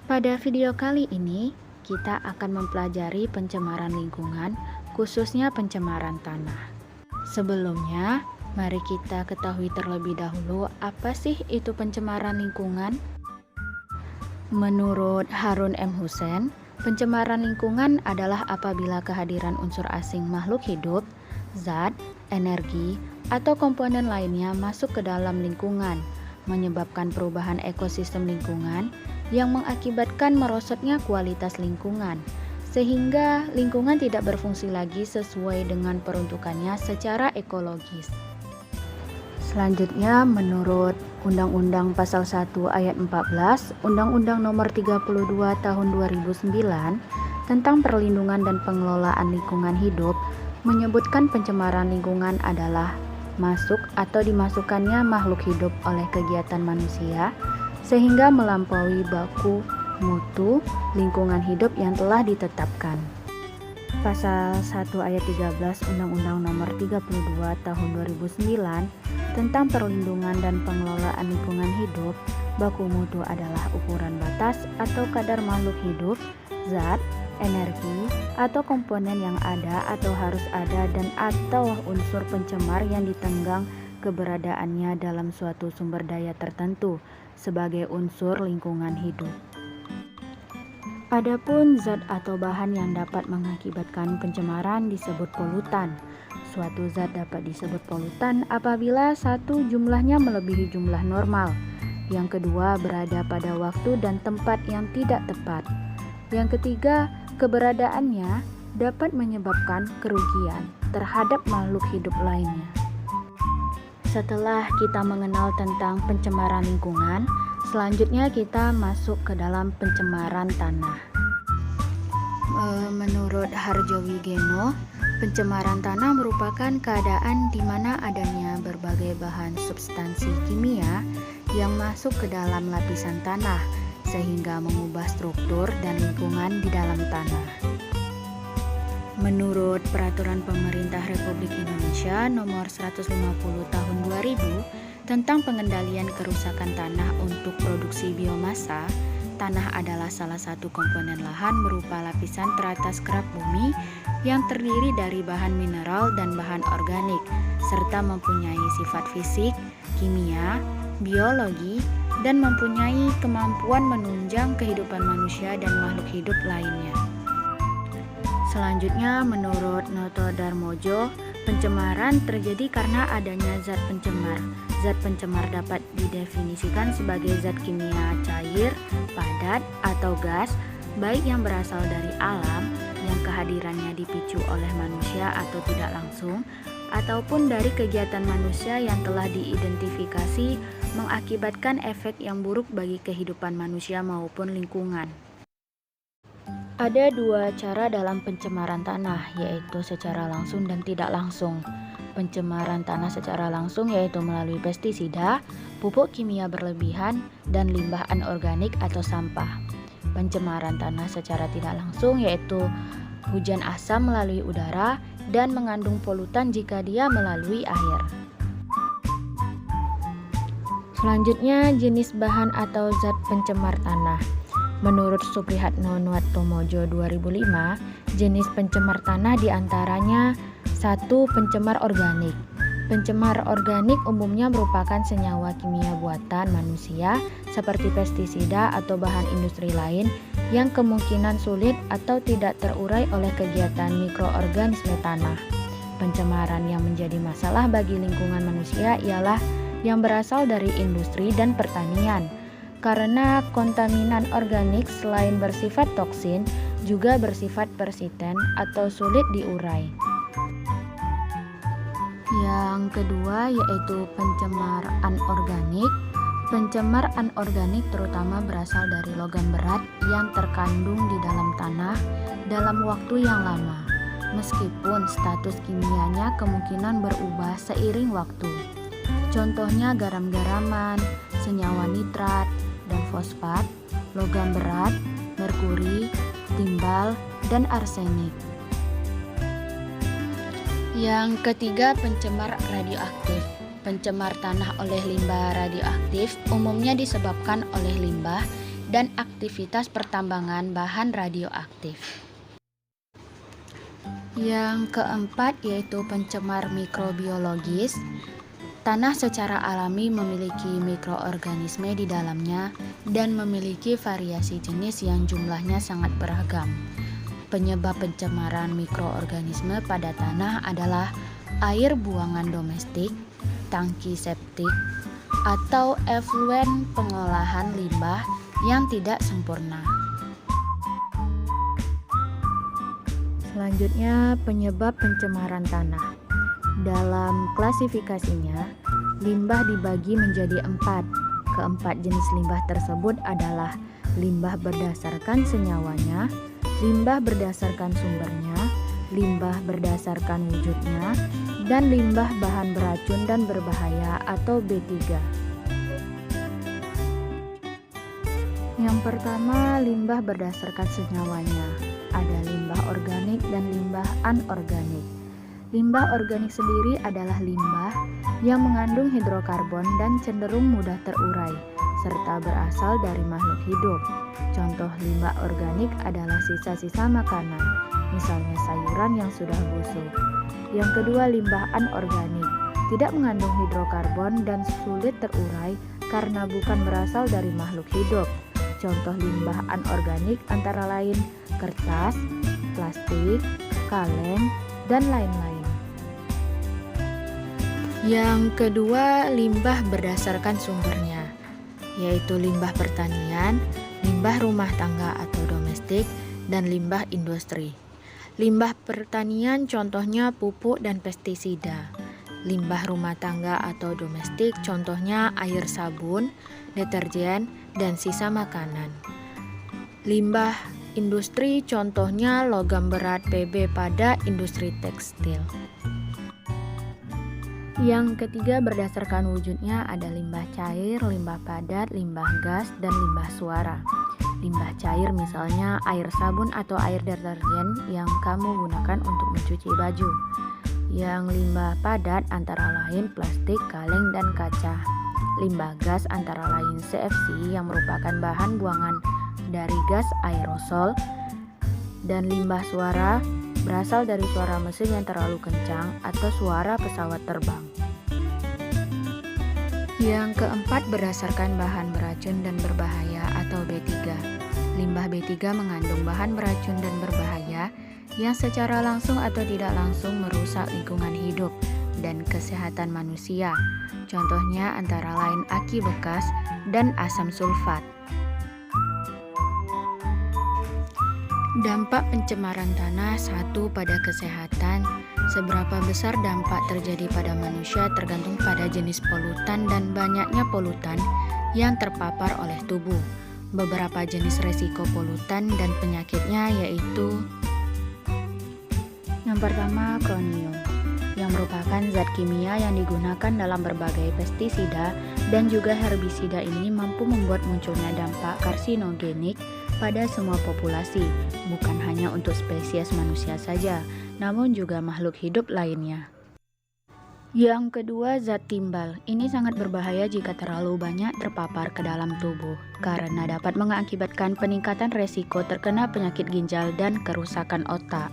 Pada video kali ini, kita akan mempelajari pencemaran lingkungan, khususnya pencemaran tanah. Sebelumnya, mari kita ketahui terlebih dahulu apa sih itu pencemaran lingkungan. Menurut Harun M. Hussein, pencemaran lingkungan adalah apabila kehadiran unsur asing makhluk hidup, zat, energi, atau komponen lainnya masuk ke dalam lingkungan, menyebabkan perubahan ekosistem lingkungan yang mengakibatkan merosotnya kualitas lingkungan, sehingga lingkungan tidak berfungsi lagi sesuai dengan peruntukannya secara ekologis. Selanjutnya, menurut Undang-Undang Pasal 1 Ayat 14, Undang-Undang Nomor 32 Tahun 2009 tentang Perlindungan dan Pengelolaan Lingkungan Hidup menyebutkan pencemaran lingkungan adalah masuk atau dimasukkannya makhluk hidup oleh kegiatan manusia sehingga melampaui baku mutu lingkungan hidup yang telah ditetapkan. Pasal 1 ayat 13 Undang-Undang Nomor 32 Tahun 2009 tentang Perlindungan dan Pengelolaan Lingkungan Hidup, baku mutu adalah ukuran batas atau kadar makhluk hidup, zat, energi, atau komponen yang ada atau harus ada dan atau unsur pencemar yang ditenggang keberadaannya dalam suatu sumber daya tertentu sebagai unsur lingkungan hidup. Adapun zat atau bahan yang dapat mengakibatkan pencemaran disebut polutan. Suatu zat dapat disebut polutan apabila satu, jumlahnya melebihi jumlah normal. Yang kedua, berada pada waktu dan tempat yang tidak tepat. Yang ketiga, keberadaannya dapat menyebabkan kerugian terhadap makhluk hidup lainnya. Setelah kita mengenal tentang pencemaran lingkungan, selanjutnya kita masuk ke dalam pencemaran tanah. Menurut Harjowigeno, pencemaran tanah merupakan keadaan di mana adanya berbagai bahan substansi kimia yang masuk ke dalam lapisan tanah sehingga mengubah struktur dan lingkungan di dalam tanah. Menurut Peraturan Pemerintah Republik Indonesia Nomor 150 Tahun 2000 tentang pengendalian kerusakan tanah untuk produksi biomasa, tanah adalah salah satu komponen lahan berupa lapisan teratas kerak bumi yang terdiri dari bahan mineral dan bahan organik, serta mempunyai sifat fisik, kimia, biologi, dan mempunyai kemampuan menunjang kehidupan manusia dan makhluk hidup lainnya. Selanjutnya, menurut Noto Darmojo, pencemaran terjadi karena adanya zat pencemar. Zat pencemar dapat didefinisikan sebagai zat kimia cair, padat, atau gas, baik yang berasal dari alam, yang kehadirannya dipicu oleh manusia atau tidak langsung, ataupun dari kegiatan manusia yang telah diidentifikasi mengakibatkan efek yang buruk bagi kehidupan manusia maupun lingkungan. Ada dua cara dalam pencemaran tanah, yaitu secara langsung dan tidak langsung. Pencemaran tanah secara langsung yaitu melalui pestisida, pupuk kimia berlebihan, dan limbah anorganik atau sampah. Pencemaran tanah secara tidak langsung yaitu hujan asam melalui udara dan mengandung polutan jika dia melalui air. Selanjutnya, jenis bahan atau zat pencemar tanah. Menurut Supriyatno Nuattomojo 2005, jenis pencemar tanah diantaranya 1. Pencemar organik. Pencemar organik umumnya merupakan senyawa kimia buatan manusia seperti pestisida atau bahan industri lain yang kemungkinan sulit atau tidak terurai oleh kegiatan mikroorganisme tanah. Pencemaran yang menjadi masalah bagi lingkungan manusia ialah yang berasal dari industri dan pertanian. Karena kontaminan organik selain bersifat toksin, juga bersifat persisten atau sulit diurai. Yang kedua yaitu pencemar anorganik. Pencemar anorganik terutama berasal dari logam berat yang terkandung di dalam tanah dalam waktu yang lama, meskipun status kimianya kemungkinan berubah seiring waktu. Contohnya garam-garaman, senyawa nitrat dan fosfat, logam berat, merkuri, timbal, dan arsenik. Yang ketiga, pencemar radioaktif. Pencemar tanah oleh limbah radioaktif umumnya disebabkan oleh limbah dan aktivitas pertambangan bahan radioaktif. Yang keempat yaitu pencemar mikrobiologis. Tanah secara alami memiliki mikroorganisme di dalamnya dan memiliki variasi jenis yang jumlahnya sangat beragam. Penyebab pencemaran mikroorganisme pada tanah adalah air buangan domestik, tangki septik, atau efluen pengolahan limbah yang tidak sempurna. Selanjutnya, penyebab pencemaran tanah. Dalam klasifikasinya, limbah dibagi menjadi 4. Keempat jenis limbah tersebut adalah limbah berdasarkan senyawanya, limbah berdasarkan sumbernya, limbah berdasarkan wujudnya, dan limbah bahan beracun dan berbahaya atau B3. Yang pertama, limbah berdasarkan senyawanya. Ada limbah organik dan limbah anorganik. Limbah organik sendiri adalah limbah yang mengandung hidrokarbon dan cenderung mudah terurai, serta berasal dari makhluk hidup. Contoh limbah organik adalah sisa-sisa makanan, misalnya sayuran yang sudah busuk. Yang kedua, limbah anorganik. Tidak mengandung hidrokarbon dan sulit terurai karena bukan berasal dari makhluk hidup. Contoh limbah anorganik antara lain kertas, plastik, kaleng, dan lain-lain. Yang kedua, limbah berdasarkan sumbernya, yaitu limbah pertanian, limbah rumah tangga atau domestik, dan limbah industri. Limbah pertanian contohnya pupuk dan pestisida. Limbah rumah tangga atau domestik contohnya air sabun, deterjen, dan sisa makanan. Limbah industri contohnya logam berat PB pada industri tekstil. Yang ketiga, berdasarkan wujudnya ada limbah cair, limbah padat, limbah gas, dan limbah suara. Limbah cair misalnya air sabun atau air deterjen yang kamu gunakan untuk mencuci baju. Yang limbah padat antara lain plastik, kaleng, dan kaca. Limbah gas antara lain CFC yang merupakan bahan buangan dari gas aerosol. Dan limbah suara berasal dari suara mesin yang terlalu kencang atau suara pesawat terbang. Yang keempat, berdasarkan bahan beracun dan berbahaya atau B3. Limbah B3 mengandung bahan beracun dan berbahaya yang secara langsung atau tidak langsung merusak lingkungan hidup dan kesehatan manusia. Contohnya antara lain aki bekas dan asam sulfat. Dampak pencemaran tanah. 1. Pada kesehatan. Seberapa besar dampak terjadi pada manusia tergantung pada jenis polutan dan banyaknya polutan yang terpapar oleh tubuh. Beberapa jenis resiko polutan dan penyakitnya yaitu: yang pertama, kronium, yang merupakan zat kimia yang digunakan dalam berbagai pestisida dan juga herbisida. Ini mampu membuat munculnya dampak karsinogenik pada semua populasi, bukan hanya untuk spesies manusia saja, namun juga makhluk hidup lainnya. Yang kedua, zat timbal. Ini sangat berbahaya jika terlalu banyak terpapar ke dalam tubuh, karena dapat mengakibatkan peningkatan resiko terkena penyakit ginjal dan kerusakan otak.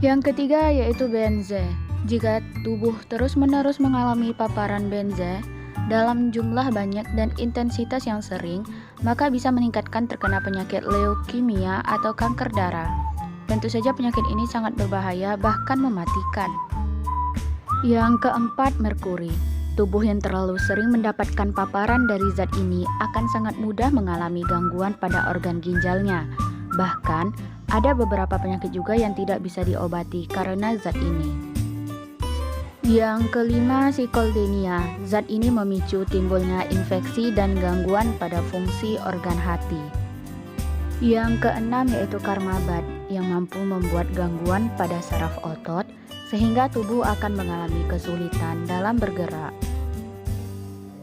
Yang ketiga yaitu benze. Jika tubuh terus-menerus mengalami paparan benze dalam jumlah banyak dan intensitas yang sering, maka bisa meningkatkan terkena penyakit leukemia atau kanker darah. Tentu saja penyakit ini sangat berbahaya, bahkan mematikan. Yang keempat, merkuri. Tubuh yang terlalu sering mendapatkan paparan dari zat ini akan sangat mudah mengalami gangguan pada organ ginjalnya. Bahkan, ada beberapa penyakit juga yang tidak bisa diobati karena zat ini. Yang kelima, psikoldenia. Zat ini memicu timbulnya infeksi dan gangguan pada fungsi organ hati. Yang keenam yaitu karmabat, yang mampu membuat gangguan pada saraf otot, sehingga tubuh akan mengalami kesulitan dalam bergerak.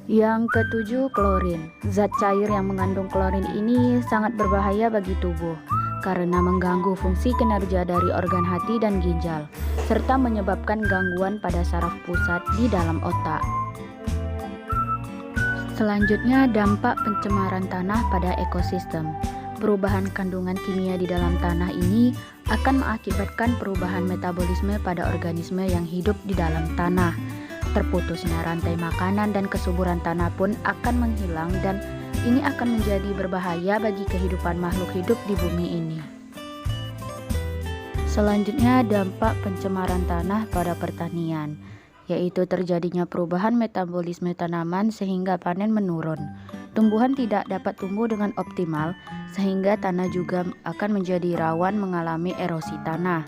Yang ketujuh, klorin. Zat cair yang mengandung klorin ini sangat berbahaya bagi tubuh karena mengganggu fungsi kinerja dari organ hati dan ginjal, serta menyebabkan gangguan pada saraf pusat di dalam otak. Selanjutnya, dampak pencemaran tanah pada ekosistem. Perubahan kandungan kimia di dalam tanah ini akan mengakibatkan perubahan metabolisme pada organisme yang hidup di dalam tanah. Terputusnya rantai makanan dan kesuburan tanah pun akan menghilang, dan ini akan menjadi berbahaya bagi kehidupan makhluk hidup di bumi ini. Selanjutnya, dampak pencemaran tanah pada pertanian, yaitu terjadinya perubahan metabolisme tanaman sehingga panen menurun. Tumbuhan tidak dapat tumbuh dengan optimal, sehingga tanah juga akan menjadi rawan mengalami erosi tanah.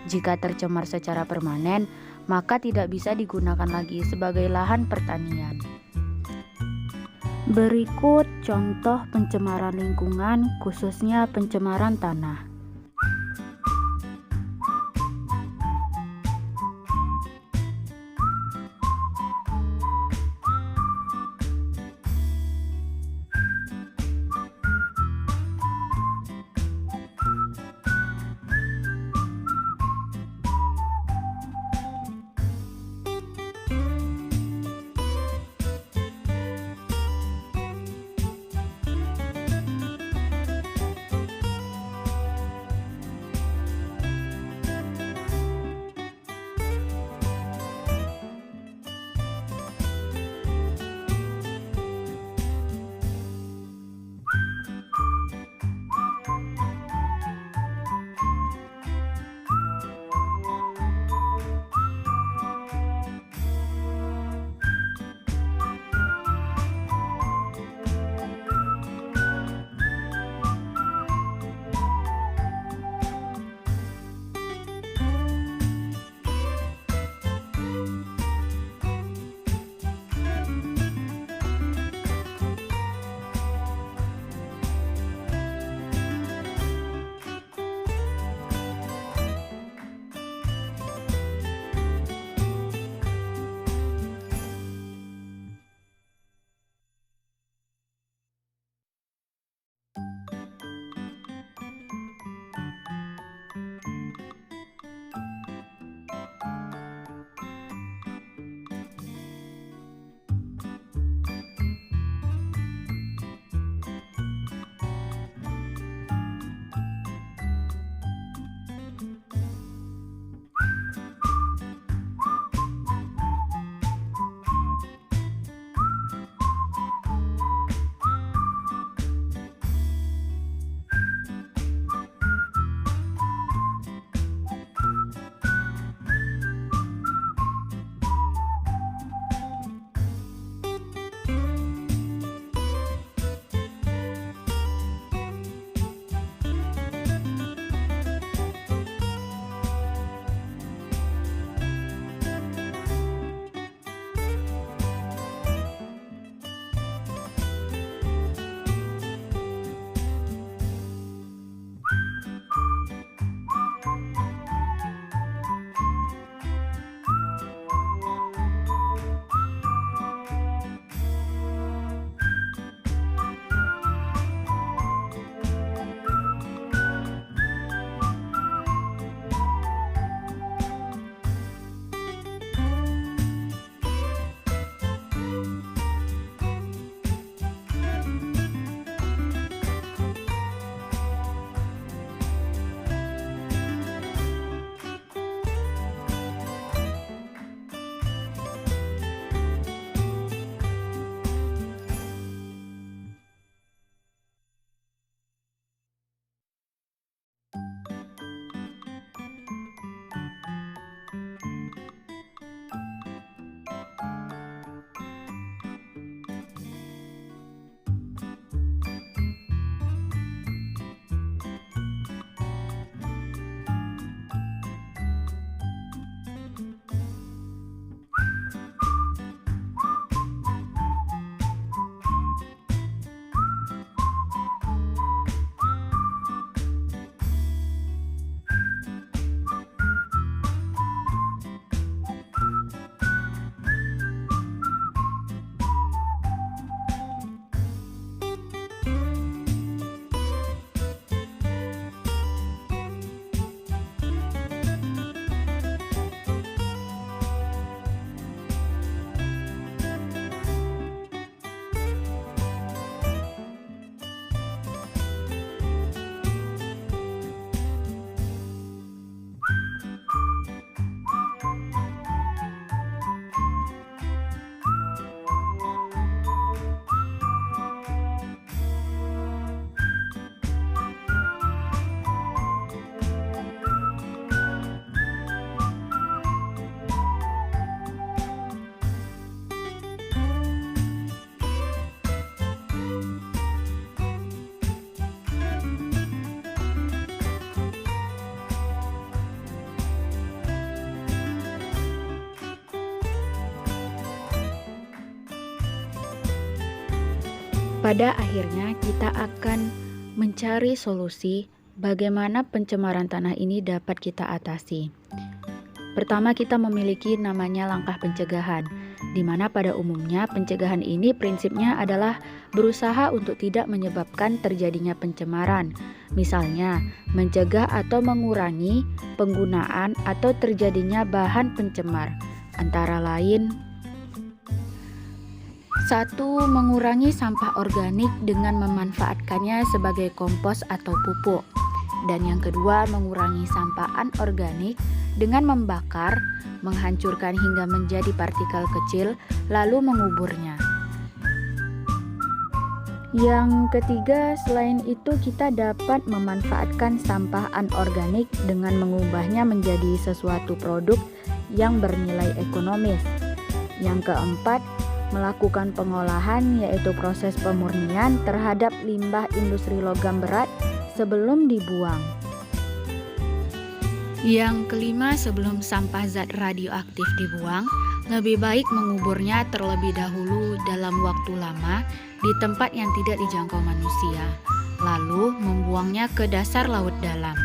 Jika tercemar secara permanen, maka tidak bisa digunakan lagi sebagai lahan pertanian. Berikut contoh pencemaran lingkungan, khususnya pencemaran tanah. Pada akhirnya kita akan mencari solusi bagaimana pencemaran tanah ini dapat kita atasi. Pertama, kita memiliki namanya langkah pencegahan, di mana pada umumnya pencegahan ini prinsipnya adalah berusaha untuk tidak menyebabkan terjadinya pencemaran. Misalnya, mencegah atau mengurangi penggunaan atau terjadinya bahan pencemar, antara lain 1. Mengurangi sampah organik dengan memanfaatkannya sebagai kompos atau pupuk. Dan yang kedua, mengurangi sampah anorganik dengan membakar, menghancurkan hingga menjadi partikel kecil, lalu menguburnya. Yang ketiga, selain itu kita dapat memanfaatkan sampah anorganik dengan mengubahnya menjadi sesuatu produk yang bernilai ekonomis. Yang keempat, melakukan pengolahan, yaitu proses pemurnian terhadap limbah industri logam berat sebelum dibuang. Yang kelima, sebelum sampah zat radioaktif dibuang, lebih baik menguburnya terlebih dahulu dalam waktu lama di tempat yang tidak dijangkau manusia, lalu membuangnya ke dasar laut dalam.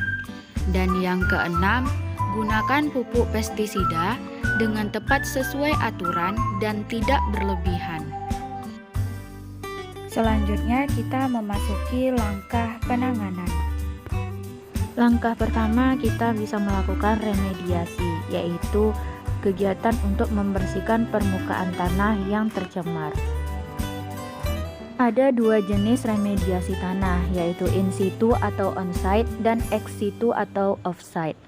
Dan yang keenam, gunakan pupuk pestisida dengan tepat sesuai aturan dan tidak berlebihan. Selanjutnya kita memasuki langkah penanganan. Langkah pertama, kita bisa melakukan remediasi, yaitu kegiatan untuk membersihkan permukaan tanah yang tercemar. Ada dua jenis remediasi tanah, yaitu in situ atau on-site dan ex situ atau off-site.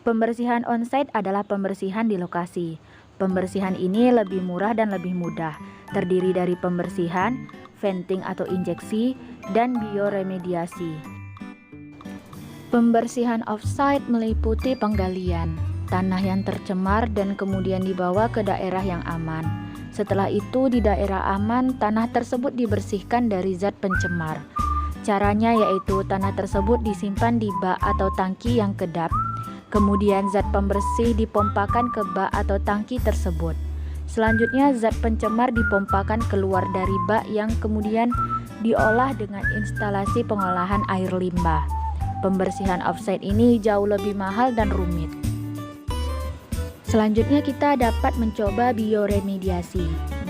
Pembersihan on-site adalah pembersihan di lokasi. Pembersihan ini lebih murah dan lebih mudah, terdiri dari pembersihan, venting atau injeksi, dan bioremediasi. Pembersihan off-site meliputi penggalian tanah yang tercemar dan kemudian dibawa ke daerah yang aman. Setelah itu di daerah aman, tanah tersebut dibersihkan dari zat pencemar. Caranya yaitu tanah tersebut disimpan di bak atau tangki yang kedap. Kemudian zat pembersih dipompakan ke bak atau tangki tersebut. Selanjutnya zat pencemar dipompakan keluar dari bak yang kemudian diolah dengan instalasi pengolahan air limbah. Pembersihan offsite ini jauh lebih mahal dan rumit. Selanjutnya kita dapat mencoba bioremediasi.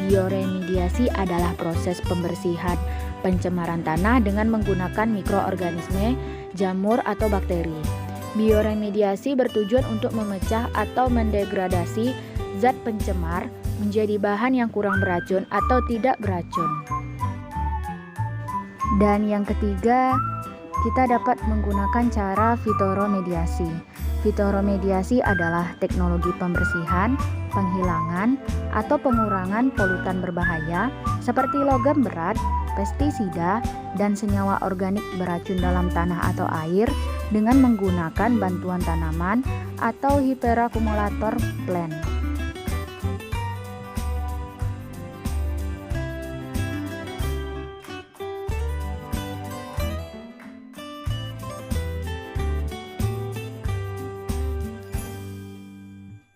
Bioremediasi adalah proses pembersihan pencemaran tanah dengan menggunakan mikroorganisme, jamur atau bakteri. Bioremediasi bertujuan untuk memecah atau mendegradasi zat pencemar menjadi bahan yang kurang beracun atau tidak beracun. Dan yang ketiga, kita dapat menggunakan cara fitoremediasi. Fitoremediasi adalah teknologi pembersihan, penghilangan, atau pengurangan polutan berbahaya seperti logam berat, pestisida, dan senyawa organik beracun dalam tanah atau air dengan menggunakan bantuan tanaman atau hiperakumulator plant.